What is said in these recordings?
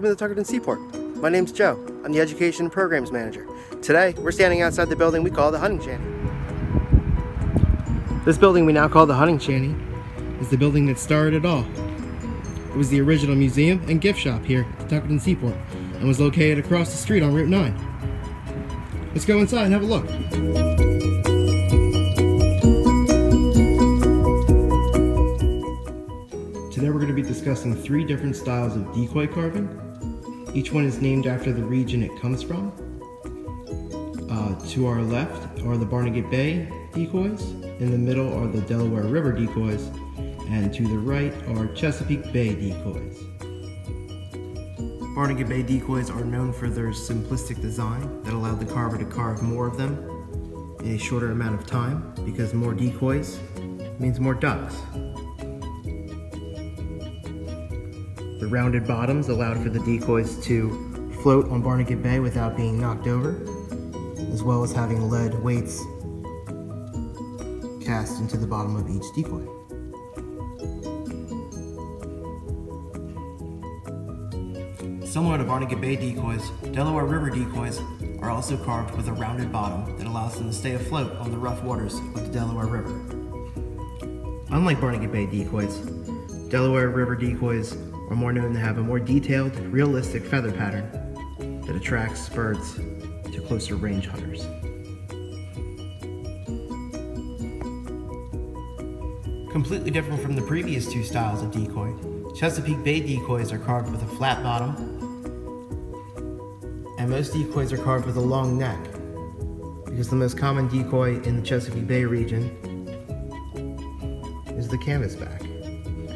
welcome to the Tuckerton Seaport. My name's Joe. I'm the Education and Programs Manager. Today, we're standing outside the building we call the Hunting Shanty. This building we now call the Hunting Shanty is the building that started it all. It was the original museum and gift shop here at the Tuckerton Seaport and was located across the street on Route 9. Let's go inside and have a look. Today we're going to be discussing 3 different styles of decoy carving. Each one is named after the region it comes from. To our left are the Barnegat Bay decoys, in the middle are the Delaware River decoys, and to the right are Chesapeake Bay decoys. Barnegat Bay decoys are known for their simplistic design that allowed the carver to carve more of them in a shorter amount of time, because more decoys means more ducks. The rounded bottoms allowed for the decoys to float on Barnegat Bay without being knocked over, as well as having lead weights cast into the bottom of each decoy. Similar to Barnegat Bay decoys, Delaware River decoys are also carved with a rounded bottom that allows them to stay afloat on the rough waters of the Delaware River. Unlike Barnegat Bay decoys, Delaware River decoys are more known to have a more detailed, realistic feather pattern that attracts birds to closer range hunters. Completely different from the previous 2 styles of decoy, Chesapeake Bay decoys are carved with a flat bottom, and most decoys are carved with a long neck, because the most common decoy in the Chesapeake Bay region is the canvasback,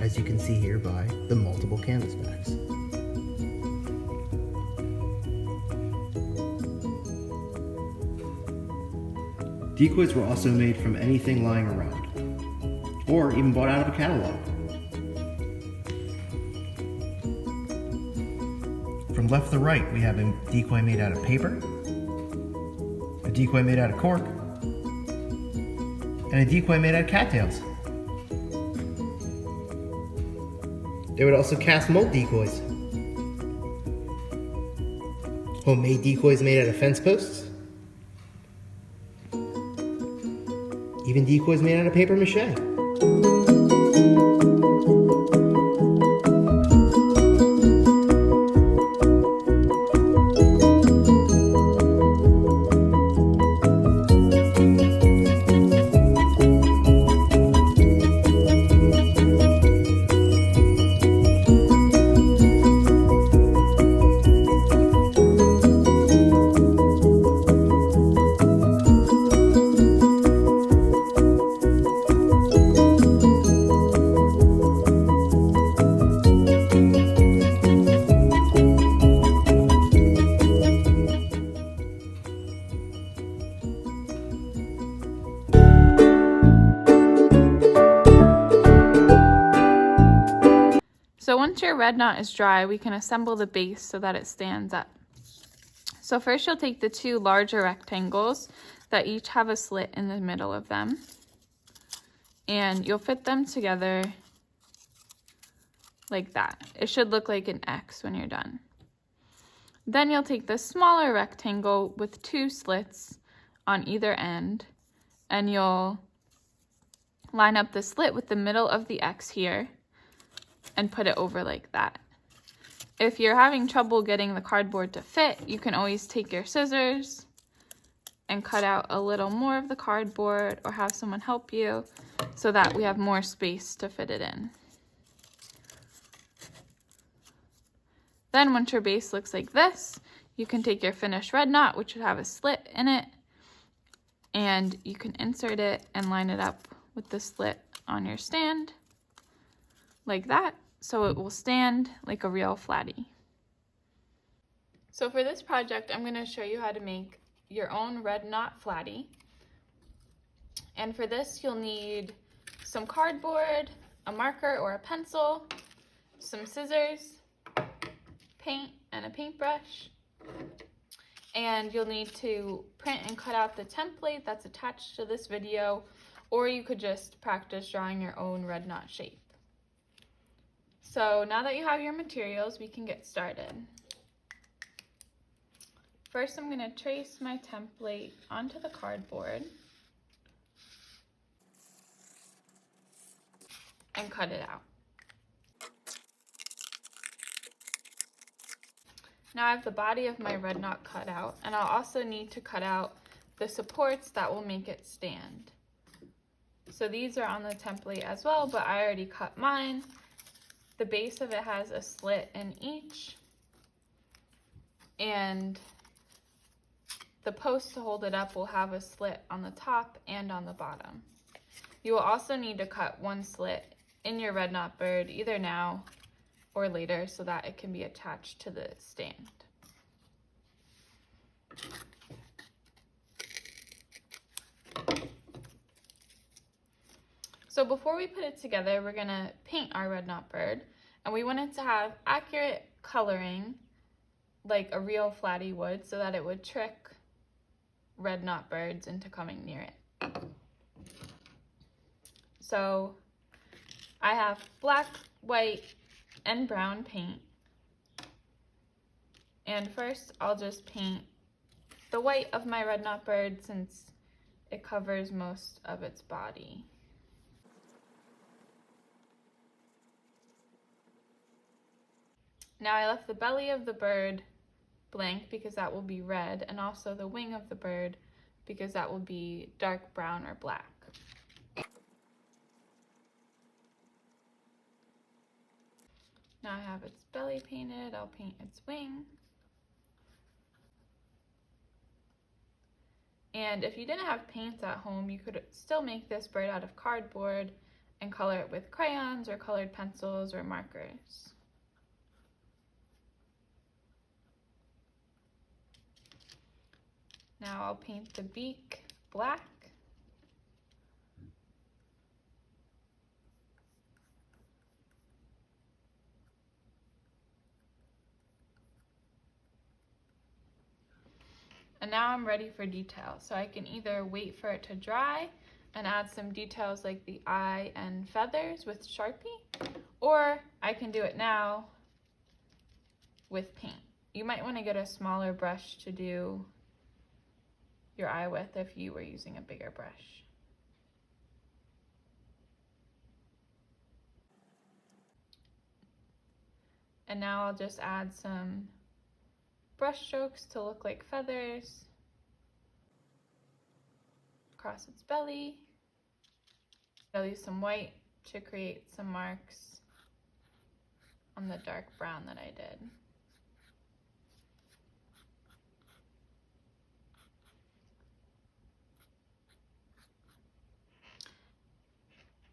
as you can see here by the multiple canvasbacks. Decoys were also made from anything lying around, or even bought out of a catalog. From left to right, we have a decoy made out of paper, a decoy made out of cork, and a decoy made out of cattails. They would also cast mold decoys, homemade decoys made out of fence posts, even decoys made out of paper mache. So once your red knot is dry, we can assemble the base so that it stands up. So first you'll take the 2 larger rectangles that each have a slit in the middle of them, and you'll fit them together like that. It should look like an X when you're done. Then you'll take the smaller rectangle with 2 slits on either end, and you'll line up the slit with the middle of the X here and put it over like that. If you're having trouble getting the cardboard to fit, you can always take your scissors and cut out a little more of the cardboard, or have someone help you so that we have more space to fit it in. Then once your base looks like this, you can take your finished red knot, which would have a slit in it, and you can insert it and line it up with the slit on your stand like that, so it will stand like a real flattie. So for this project, I'm going to show you how to make your own red knot flattie. And for this, you'll need some cardboard, a marker or a pencil, some scissors, paint, and a paintbrush. And you'll need to print and cut out the template that's attached to this video, or you could just practice drawing your own red knot shape. So now that you have your materials, we can get started. First, I'm going to trace my template onto the cardboard and cut it out. Now I have the body of my red knot cut out, and I'll also need to cut out the supports that will make it stand. So these are on the template as well, but I already cut mine. The base of it has a slit in each, and the post to hold it up will have a slit on the top and on the bottom. You will also need to cut one slit in your red knot bird, either now or later, so that it can be attached to the stand. So before we put it together, we're gonna paint our red knot bird, and we want it to have accurate coloring like a real Flattie would, so that it would trick red knot birds into coming near it. So I have black, white, and brown paint. And first I'll just paint the white of my red knot bird since it covers most of its body. Now I left the belly of the bird blank because that will be red, and also the wing of the bird because that will be dark brown or black. Now I have its belly painted, I'll paint its wing. And if you didn't have paints at home, you could still make this bird out of cardboard and color it with crayons or colored pencils or markers. Now I'll paint the beak black. And now I'm ready for detail. So I can either wait for it to dry and add some details like the eye and feathers with Sharpie, or I can do it now with paint. You might want to get a smaller brush to do your eye with if you were using a bigger brush. And now I'll just add some brush strokes to look like feathers across its belly. I'll use some white to create some marks on the dark brown that I did.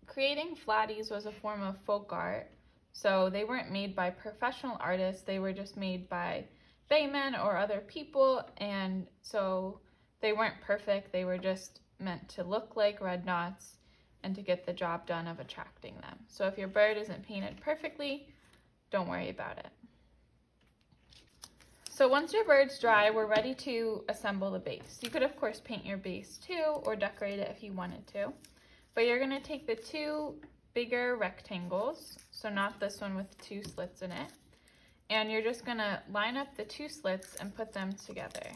Creating Flatties was a form of folk art, so they weren't made by professional artists, they were just made by baymen or other people, and so they weren't perfect, they were just meant to look like red knots and to get the job done of attracting them. So if your bird isn't painted perfectly, don't worry about it. So once your bird's dry, we're ready to assemble the base. You could of course paint your base too, or decorate it if you wanted to. But you're gonna take the two bigger rectangles, so not this one with two slits in it, and you're just gonna line up the two slits and put them together.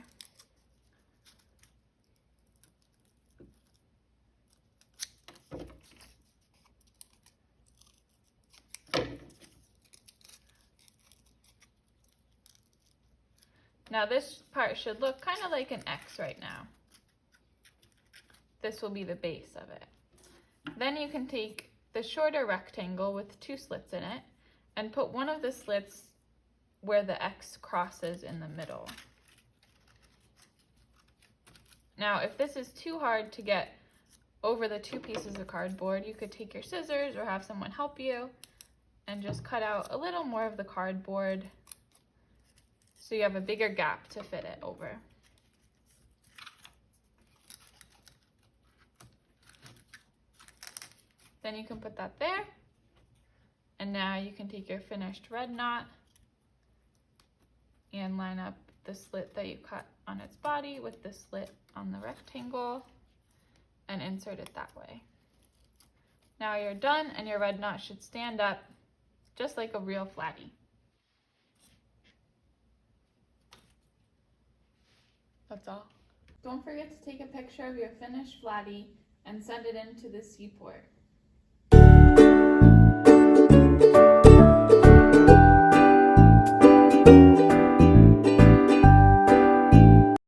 Now this part should look kind of like an X right now. This will be the base of it. Then you can take the shorter rectangle with two slits in it and put one of the slits where the X crosses in the middle. Now, if this is too hard to get over the two pieces of cardboard, you could take your scissors or have someone help you and just cut out a little more of the cardboard so you have a bigger gap to fit it over. Then you can put that there, and now you can take your finished red knot and line up the slit that you cut on its body with the slit on the rectangle and insert it that way. Now you're done, and your red knot should stand up just like a real Flattie. That's all. Don't forget to take a picture of your finished flattie and send it into the seaport.